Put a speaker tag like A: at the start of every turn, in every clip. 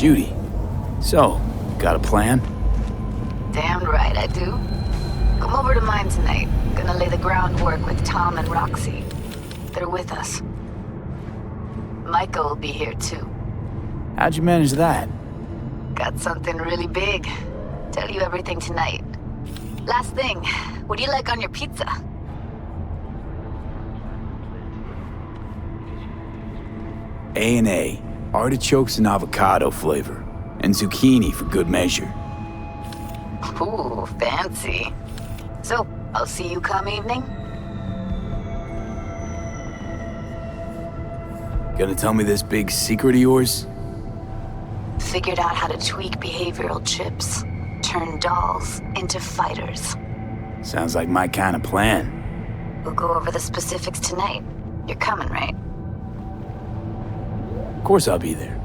A: Judy, so, got a plan?
B: Damn right I do. Come over to mine tonight. Gonna lay the groundwork with Tom and Roxy. They're with us. Maiko will be here too.
A: How'd you manage that?
B: Got something really big. Tell you everything tonight. Last thing, what do you like on your pizza?
A: A&A, artichokes and avocado flavor, and zucchini for good measure.
B: Ooh, fancy. So, I'll see you come evening?
A: Gonna tell me this big secret of yours?
B: Figured out how to tweak behavioral chips. Turn dolls into fighters.
A: Sounds like my kind of plan.
B: We'll go over the specifics tonight. You're coming, right?
A: Of course I'll be there.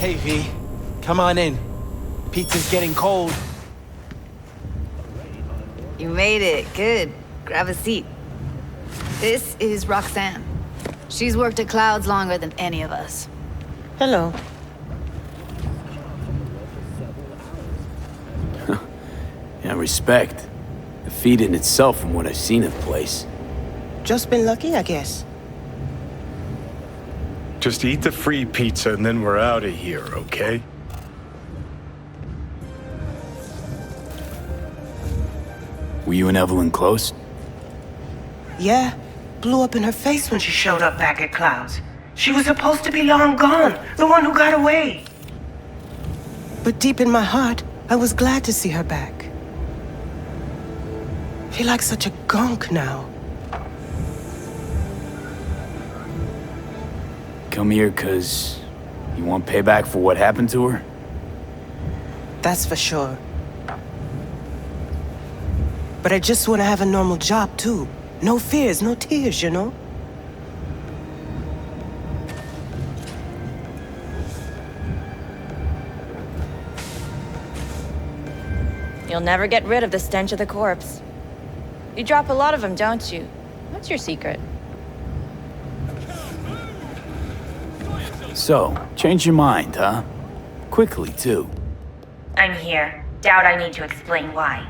C: Hey, V. Come on in. Pizza's getting cold.
B: You made it. Good. Grab a seat. This is Roxanne. She's worked at Clouds longer than any of us.
D: Hello.
A: Yeah, respect. A feat in itself from what I've seen of the place.
D: Just been lucky, I guess.
E: Just eat the free pizza and then we're out of here, okay?
A: Were you and Evelyn close?
D: Yeah, blew up in her face when she showed up back at Clouds. She was supposed to be long gone, the one who got away. But deep in my heart, I was glad to see her back. Feel like such a gunk now.
A: Come here 'cause you want payback for what happened to her?
D: That's for sure. But I just want to have a normal job, too. No fears, no tears, you know?
F: You'll never get rid of the stench of the corpse. You drop a lot of them, don't you? What's your secret?
A: So, change your mind, huh? Quickly, too.
G: I'm here. Doubt I need to explain why.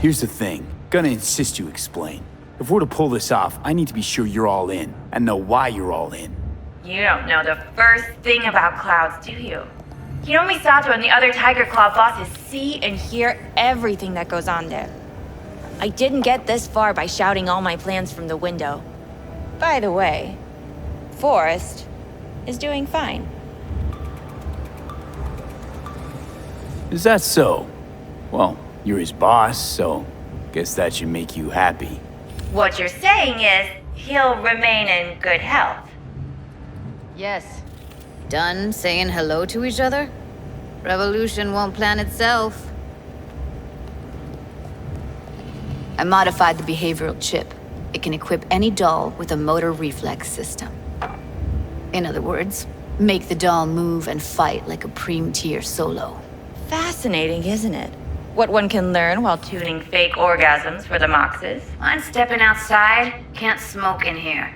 A: Here's the thing. Gonna insist you explain. If we're to pull this off, I need to be sure you're all in, and know why you're all in.
G: You don't know the first thing about Clouds, do you? You know Misato and the other Tiger Claw bosses
F: See and hear everything that goes on there. I didn't get this far by shouting all my plans from the window. By the way, Forrest is doing fine.
A: Is that so? Well, you're his boss, so guess that should make you happy.
G: What you're saying is, he'll remain in good health.
B: Yes. Done saying hello to each other? Revolution won't plan itself. I modified the behavioral chip. It can equip any doll with a motor reflex system. In other words, make the doll move and fight like a Prime-tier solo.
F: Fascinating, isn't it? What one can learn while
G: Tuning fake orgasms for the Moxes. Mine's stepping outside. Can't smoke in here.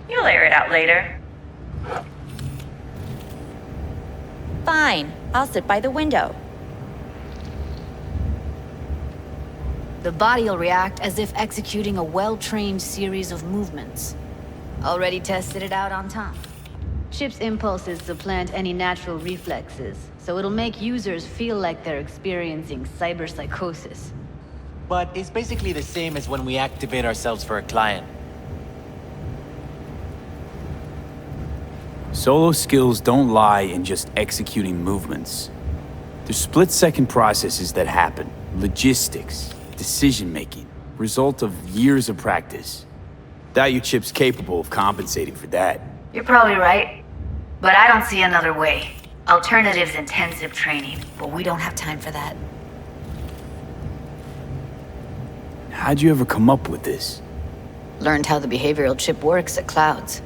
G: You'll air it out later.
F: Fine, I'll sit by the window.
B: The body'll react as if executing a well-trained series of movements. Already tested it out on Tom. Chip's impulses supplant any natural reflexes, so it'll make users feel like they're experiencing cyberpsychosis.
C: But it's basically the same as when we activate ourselves for a client.
A: Solo skills don't lie in just executing movements. There's split-second processes that happen. Logistics, decision-making, result of years of practice. Doubt your chip's capable of compensating for that.
G: You're probably right. But I don't see another way. Alternative's intensive training.
B: But we don't have time for that.
A: How'd you ever come up with this?
B: Learned how the behavioral chip works at Clouds.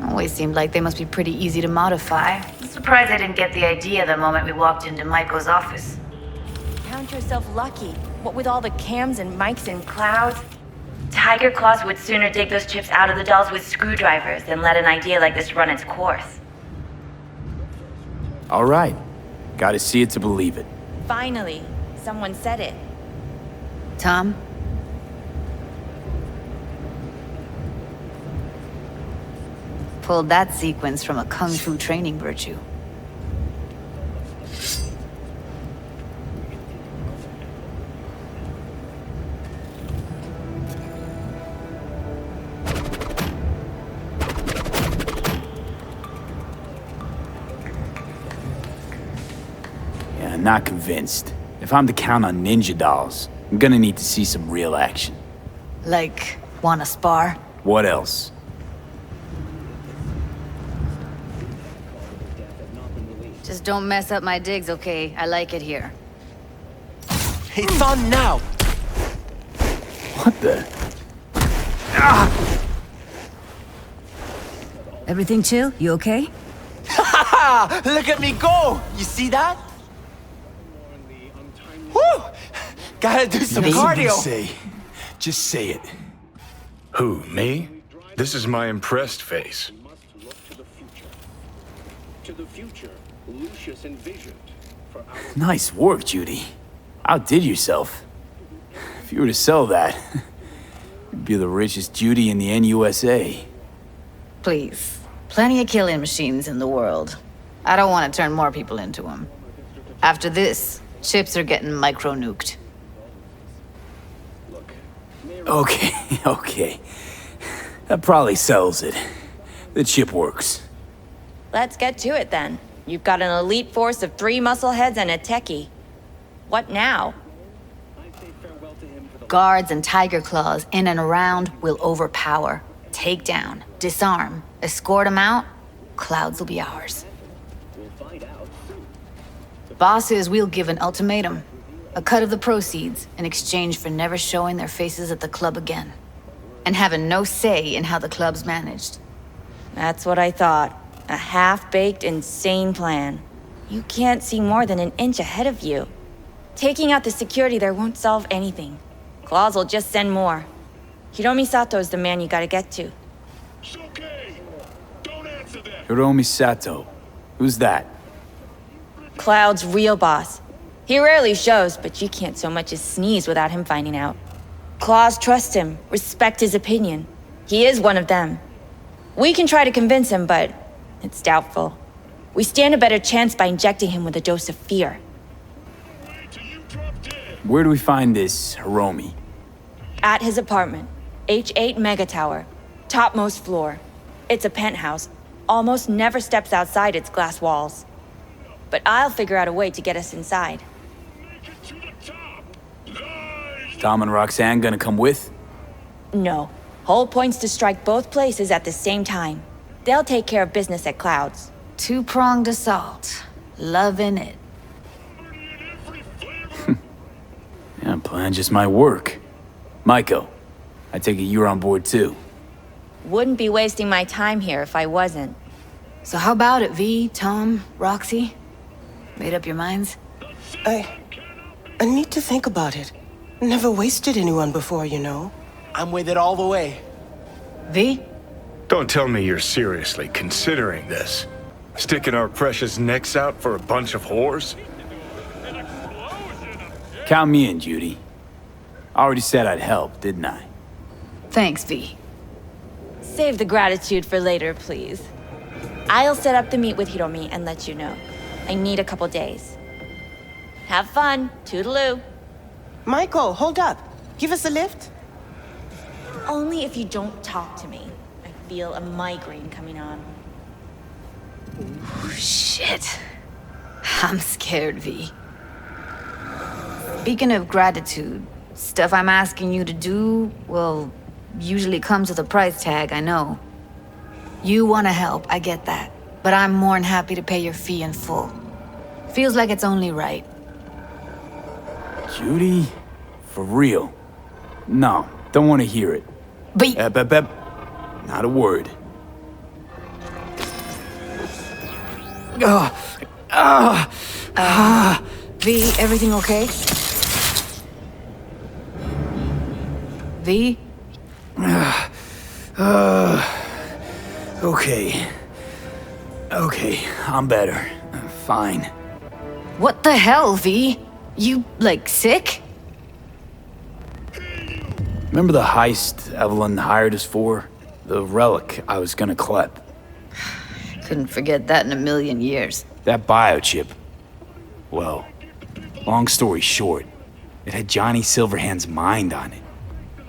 B: Always seemed like they must be pretty easy to modify.
G: I'm surprised I didn't get the idea the moment we walked into Maiko's office.
F: Count yourself lucky. What with all the cams and mics and
G: Clouds? Tiger Claws would sooner dig those chips out of the dolls with screwdrivers than let an idea like this run its course.
A: All right. Gotta see it to believe it.
F: Finally, someone said it.
B: Tom? Pulled that sequence from a kung fu training virtue.
A: Yeah, not convinced. If I'm to count on ninja dolls, I'm gonna need to see some real action.
B: Like, wanna spar?
A: What else?
B: Just don't mess up my digs, okay? I like it here.
C: It's on now!
A: What the?
B: Everything chill? You okay?
C: Ha! Look at me go! You see that? Woo! Gotta do some cardio!
A: Just say it.
E: Who, me? This is my impressed face.
H: To the future, Lucius envisioned for our
A: Nice work, Judy. Outdid yourself. If you were to sell that, you'd be the richest Judy in the NUSA.
B: Please. Plenty of killing machines in the world. I don't want to turn more people into them. After this, chips are getting micro-nuked.
A: Okay, okay. That probably sells it. The chip works.
F: Let's get to it then. You've got an elite force of 3 muscleheads and a techie. What now?
B: Guards and tiger claws in and around will overpower. Take down, disarm, escort them out. Clouds will be ours. Bosses, we'll give an ultimatum. A cut of the proceeds in exchange for never showing their faces at the club again. And having no say in how the club's managed.
F: That's what I thought. A half-baked, insane plan. You can't see more than an inch ahead of you. Taking out the security there won't solve anything. Claws will just send more. Hiromi Sato's the man you gotta get to.
A: Hiromi Sato. Who's that?
F: Cloud's real boss. He rarely shows, but you can't so much as sneeze without him finding out. Claws trust him, respect his opinion. He is one of them. We can try to convince him, but it's doubtful. We stand a better chance by injecting him with a dose of fear.
A: Where do we find this Hiromi?
F: At his apartment, H8 Mega Tower, topmost floor. It's a penthouse, almost never steps outside its glass walls. But I'll figure out a way to get us inside.
A: Tom and Roxanne gonna come with?
F: No. Whole point's to strike both places at the same time. They'll take care of business at Clouds.
B: Two-pronged assault. Loving it.
A: Yeah, plan just might work. Maiko, I take it you're on board too.
F: Wouldn't be wasting my time here if I wasn't.
B: So how about it, V, Tom, Roxy? Made up your minds?
D: I need to think about it. Never wasted anyone before, you know.
C: I'm with it all the way.
B: V?
E: Don't tell me you're seriously considering this. Sticking our precious necks out for a bunch of whores?
A: Count me in, Judy. I already said I'd help, didn't I?
B: Thanks, V.
F: Save the gratitude for later, please. I'll set up the meet with Hiromi and let you know. I need a couple days. Have fun. Toodaloo.
D: Maiko, hold up. Give us a lift.
F: Only if you don't talk to me. I feel a migraine coming on.
B: Shit. I'm scared, V. Speaking of gratitude, stuff I'm asking you to do, well, usually comes with a price tag, I know. You want to help, I get that. But I'm more than happy to pay your fee in full. Feels like it's only right.
A: Judy? For real? No, don't want to hear it.
B: But
A: Not a word.
B: V, everything okay? V?
A: Okay. Okay, I'm better. Fine.
B: What the hell, V? You, like, sick?
A: Remember the heist Evelyn hired us for? The relic I was gonna collect.
B: Couldn't forget that in a million years.
A: That biochip. Well, long story short, it had Johnny Silverhand's mind on it.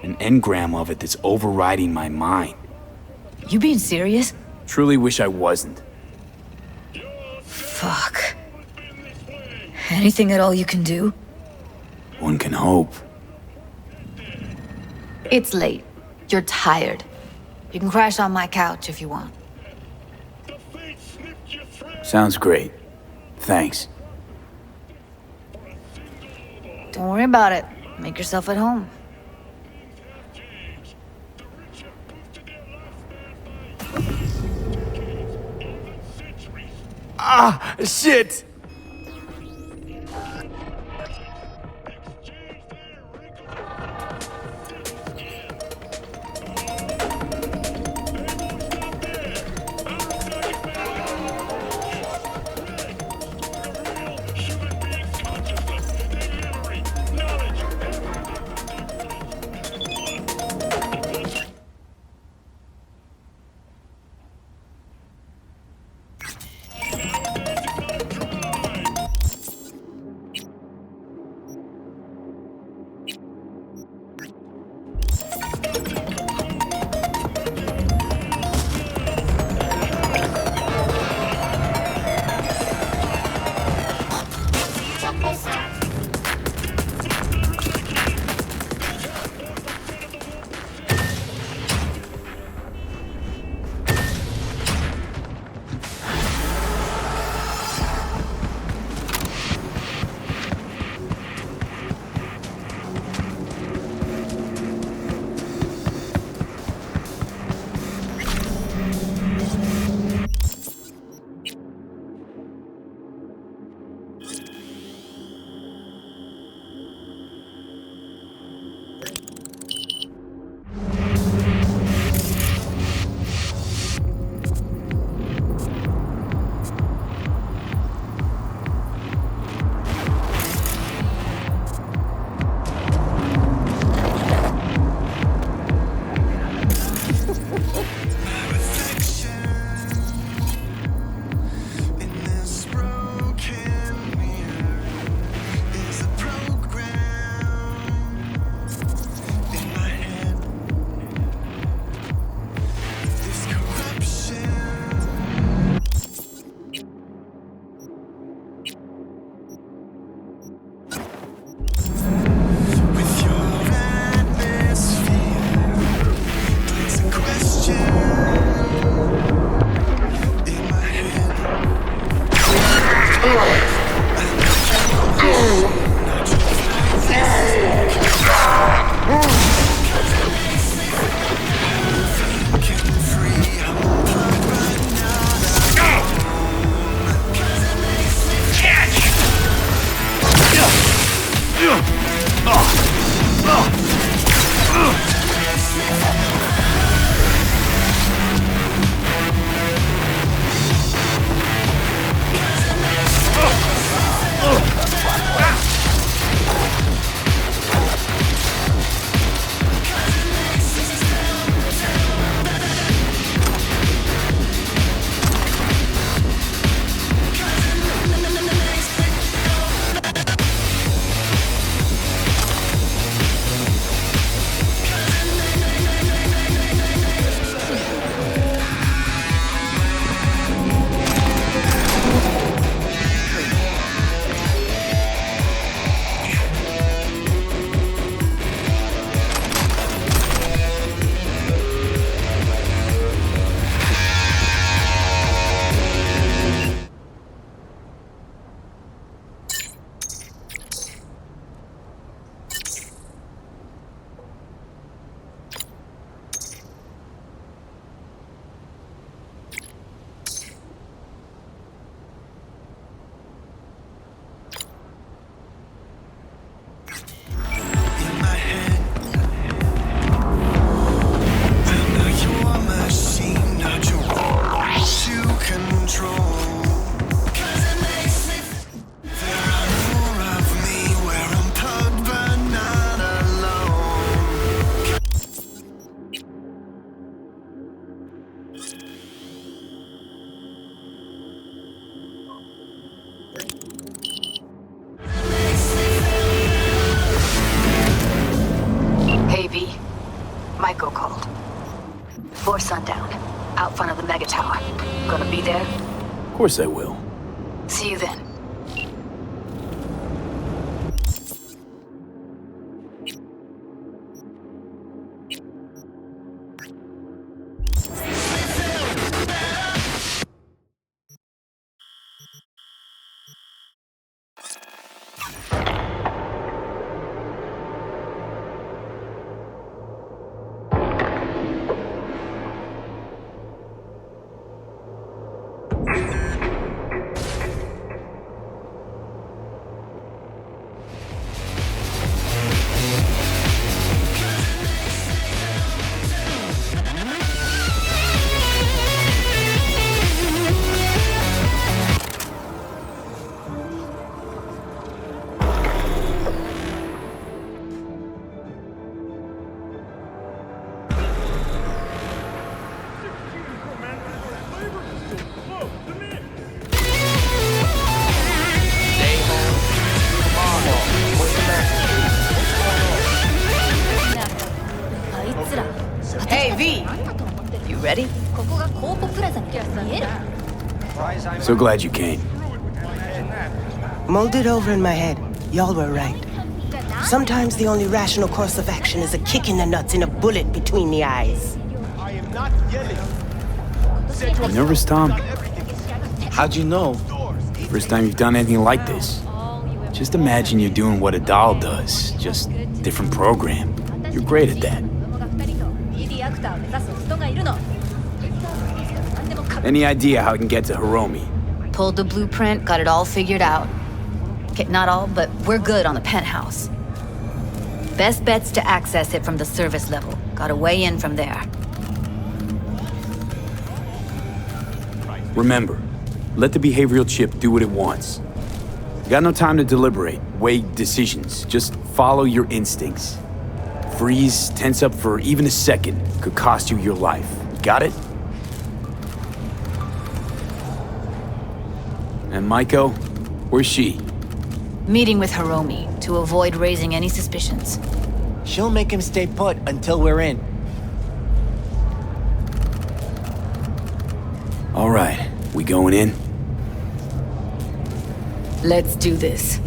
A: An engram of it that's overriding my mind.
B: You being serious?
A: Truly wish I wasn't.
B: Fuck. Anything at all you can do?
A: One can hope.
B: It's late. You're tired. You can crash on my couch if you want.
A: Sounds great. Thanks.
B: Don't worry about it. Make yourself at home.
A: Ah, shit!
B: Maiko called. 4 sundown, out front of the mega tower. Gonna be there?
A: Of course I will.
B: See you then.
I: Hey, V! You ready?
A: So glad you came.
D: Mulled it over in my head. Y'all were right. Sometimes the only rational course of action is a kick in the nuts and a bullet between the eyes.
C: I am not yelling.
A: You nervous, Tom?
C: How'd you know?
A: First time you've done anything like this. Just imagine you're doing what a doll does, just different program. You're great at that. Any idea how I can get to Hiromi?
B: Pulled the blueprint, got it all figured out. Okay, not all, but we're good on the penthouse. Best bet's to access it from the service level. Got a way in from there.
A: Remember, let the behavioral chip do what it wants. Got no time to deliberate, weigh decisions. Just follow your instincts. Freeze, tense up for even a second could cost you your life. Got it? And Maiko, where's she?
B: Meeting with Hiromi to avoid raising any suspicions.
C: She'll make him stay put until we're in.
A: All right, we going in?
B: Let's do this.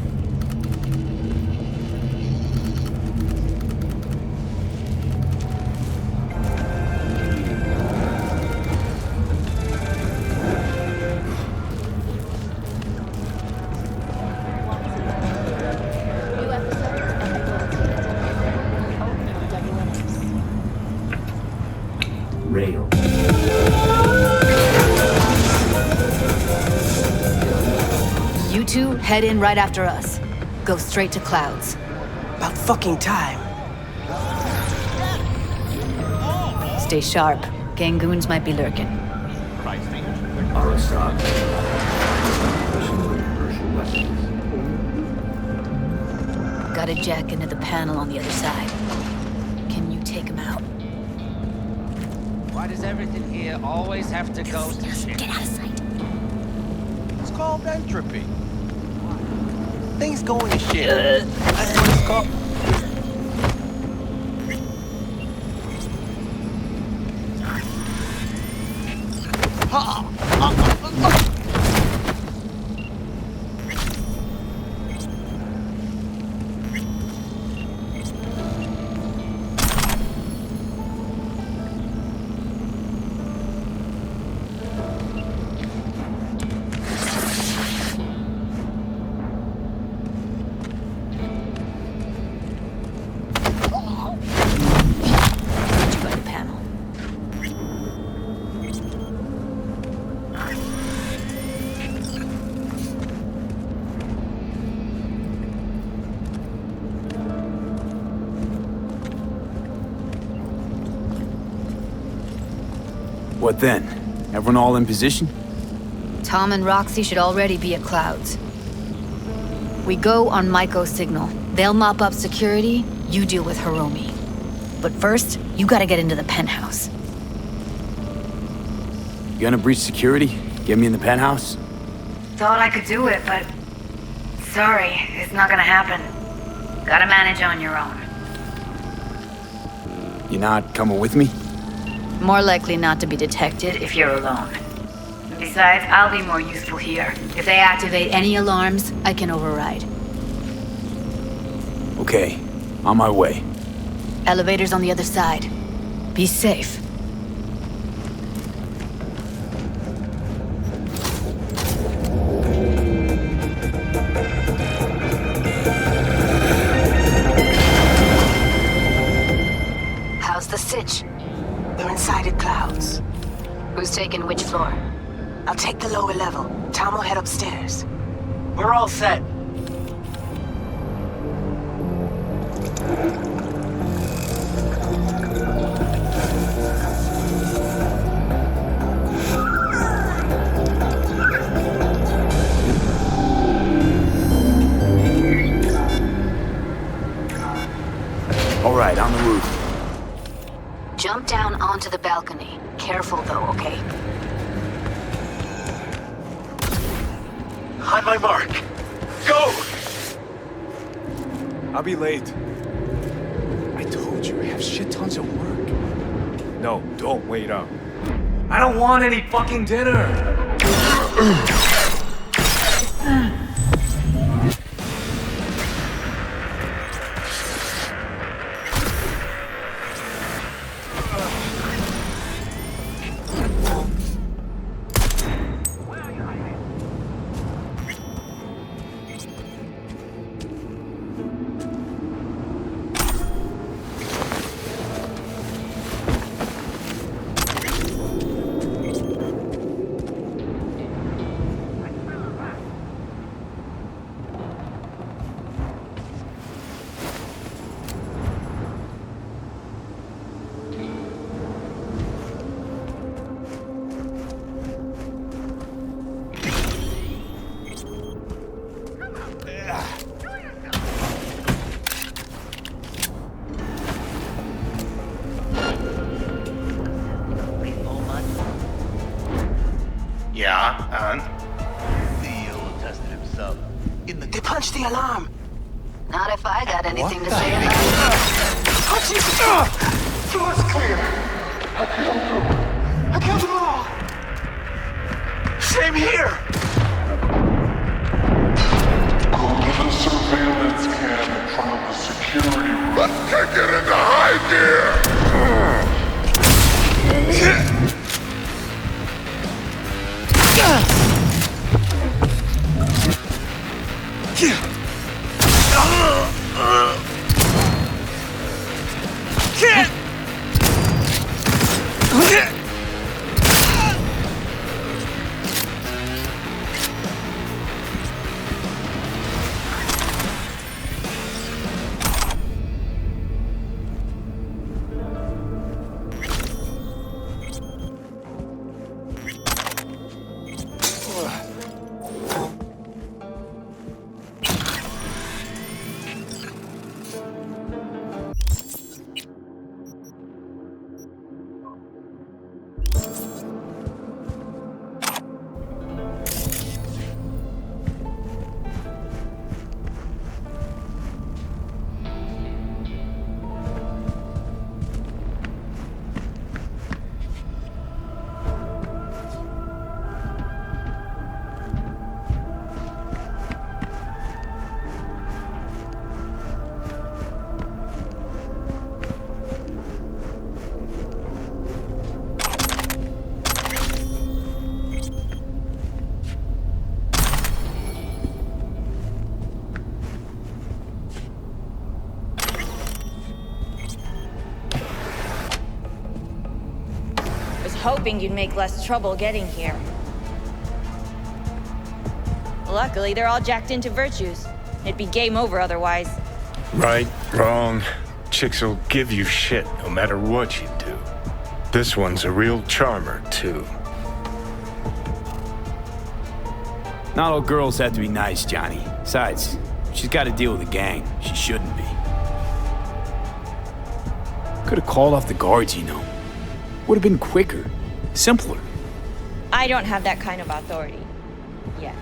A: Rail.
B: You two head in right after us. Go straight to Clouds.
D: About fucking time.
B: Stay sharp. Gangoons might be lurking. Got a jack into the panel on the other side. Can you take him out?
J: Why does everything here always have to go to shit?
B: Get out of sight.
C: It's called entropy. Things going to shit. That's what it's called.
B: By the panel.
A: What then? Everyone all in position?
B: Tom and Roxy should already be at Clouds. We go on Maiko's signal. They'll mop up security, you deal with Hiromi. But first, you gotta get into the penthouse.
A: You gonna breach security? Get me in the penthouse?
G: Thought I could do it, but... Sorry, it's not gonna happen. Gotta manage on your own.
A: You not coming with me?
B: More likely not to be detected
G: If you're alone. Besides, I'll be more useful here. If they activate
B: any alarms, I can override.
A: Okay, on my way.
B: Elevator's on the other side. Be safe. How's the sitch?
D: We're inside at Clouds.
B: Who's taking which floor?
D: I'll take the lower level. Tom will head upstairs.
C: We're all set.
A: All right, on the roof.
B: Jump down onto the balcony. Careful though, okay?
E: On my mark. Go!
K: I'll be late. I told you I have shit tons of work. No, don't wait up. I don't want any fucking dinner!
B: Not if I got anything to say about it.
L: Door's clear. I killed them all. Same here.
M: Go to the surveillance cam in front of the security room. Let's take it into high gear!
F: Hoping you'd make less trouble getting here. Luckily, they're all jacked into virtues. It'd be game over otherwise.
E: Right, wrong. Chicks will give you shit no matter what you do. This one's a real charmer, too.
A: Not all girls have to be nice, Johnny. Besides, she's got to deal with a gang. She shouldn't be. Could have called off the guards, you know. Would have been quicker, simpler.
F: I don't have that kind of authority. Yet.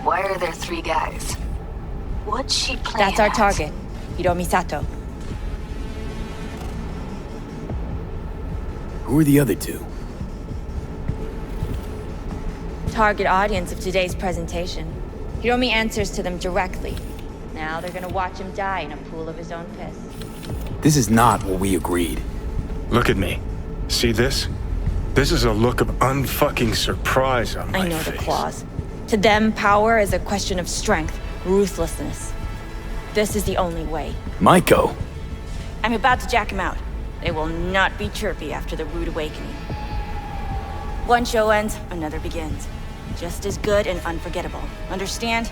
I: Why are there 3 guys? What's she playing
F: That's our
I: at?
F: target, Hiromi Sato.
A: Who are the other 2?
F: Target audience of today's presentation. Hiromi answers to them directly. Now they're gonna watch him die in a pool of his own piss.
A: This is not what we agreed.
E: Look at me. See this? This is a look of unfucking surprise on my face.
F: I know the clause. To them, power is a question of strength, ruthlessness. This is the only way.
A: Maiko!
F: I'm about to jack him out. They will not be chirpy after the rude awakening. One show ends, another begins. Just as good and unforgettable. Understand?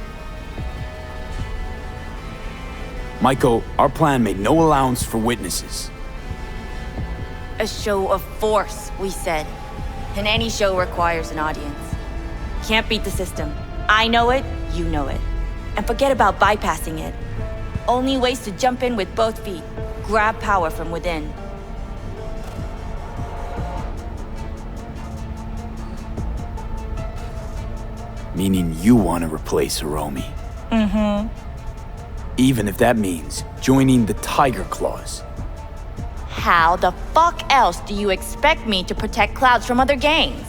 A: Maiko, our plan made no allowance for witnesses.
F: A show of force, we said. And any show requires an audience. Can't beat the system. I know it, you know it. And forget about bypassing it. Only ways to jump in with both feet. Grab power from within.
A: Meaning you want to replace Hiromi.
F: Mm-hmm.
A: Even if that means joining the Tiger Claws.
F: How the fuck else do you expect me to protect Clouds from other gangs?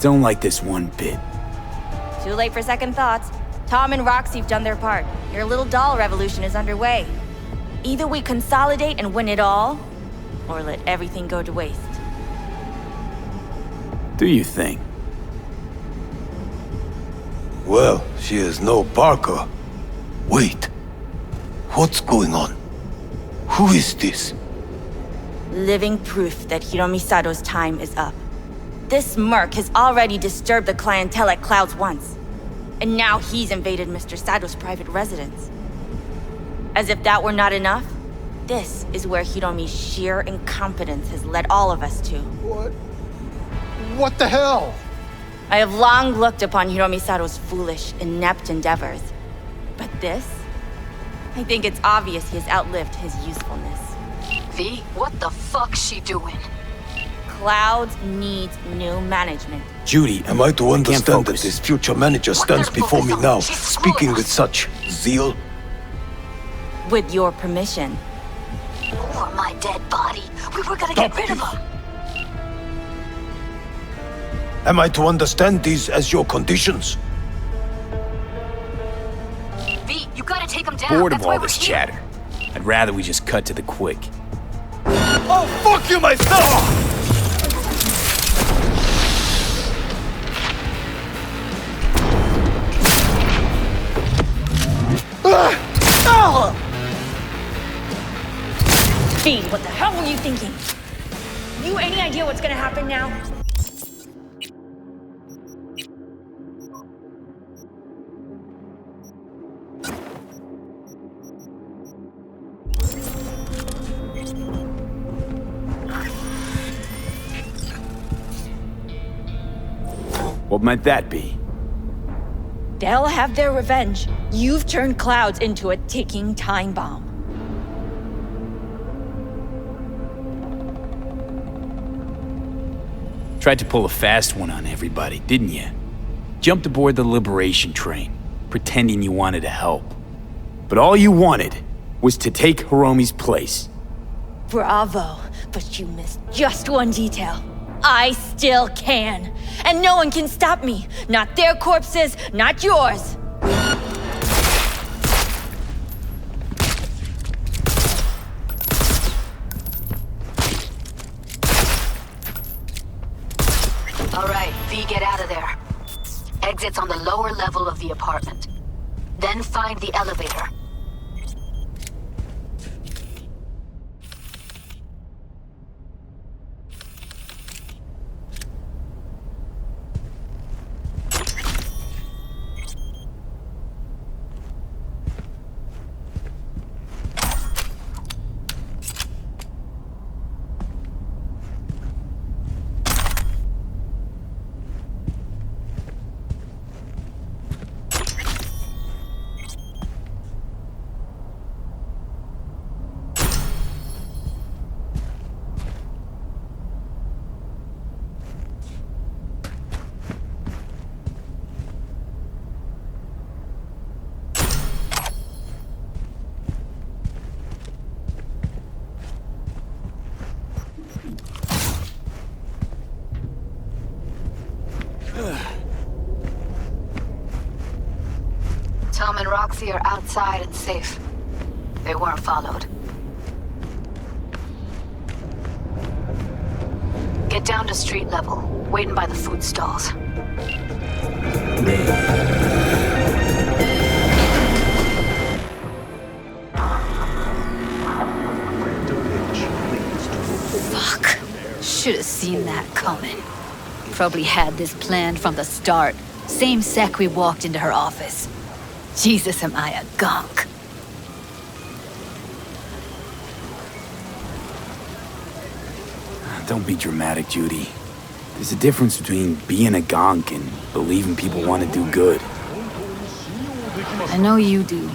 A: Don't like this one bit.
F: Too late for second thoughts. Tom and Roxy've done their part. Your little doll revolution is underway. Either we consolidate and win it all, or let everything go to waste.
A: Do you think?
N: Well, she is no Parker. Wait. What's going on? Who is this?
F: Living proof that Hiromi Sato's time is up. This merc has already disturbed the clientele at Clouds once. And now he's invaded Mr. Sato's private residence. As if that were not enough, this is where Hiromi's sheer incompetence has led all of us to.
L: What the hell?
F: I have long looked upon Hiromi Sato's foolish, inept endeavors. But this? I think it's obvious he has outlived his usefulness.
I: V, what the fuck's she doing?
F: Clouds needs new management.
N: Judy, am I to understand that
A: focus.
N: this future manager stands before me now, speaking with such zeal?
F: With your permission.
I: For my dead body, we were gonna get rid of her.
N: Am I to understand these as your conditions?
I: V, you gotta take him down.
A: Bored
I: That's
A: of
I: why
A: all
I: we're
A: this
I: here.
A: chatter. I'd rather we just cut to the quick.
N: Oh, fuck you myself!
F: Fiend, what the hell were you thinking? You any idea what's gonna happen now?
A: What might that be?
F: They'll have their revenge. You've turned Clouds into a ticking time bomb.
A: Tried to pull a fast one on everybody, didn't you? Jumped aboard the liberation train, pretending you wanted to help. But all you wanted was to take Hiromi's place.
F: Bravo, but you missed just one detail. I still can. And no one can stop me. Not their corpses, not yours.
I: All right, V, get out of there. Exit's on the lower level of the apartment. Then find the elevator. Tom and Roxy are outside and safe. They weren't followed. Get down to street level, waiting by the food stalls.
B: Fuck. Should have seen that coming. Probably had this planned from the start. Same sec we walked into her office. Jesus, am I a gonk.
A: Don't be dramatic, Judy. There's a difference between being a gonk and believing people want to do good.
B: I know you do.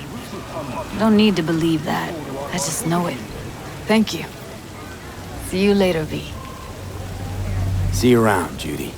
B: I don't need to believe that. I just know it. Thank you. See you later, V.
A: See you around, Judy.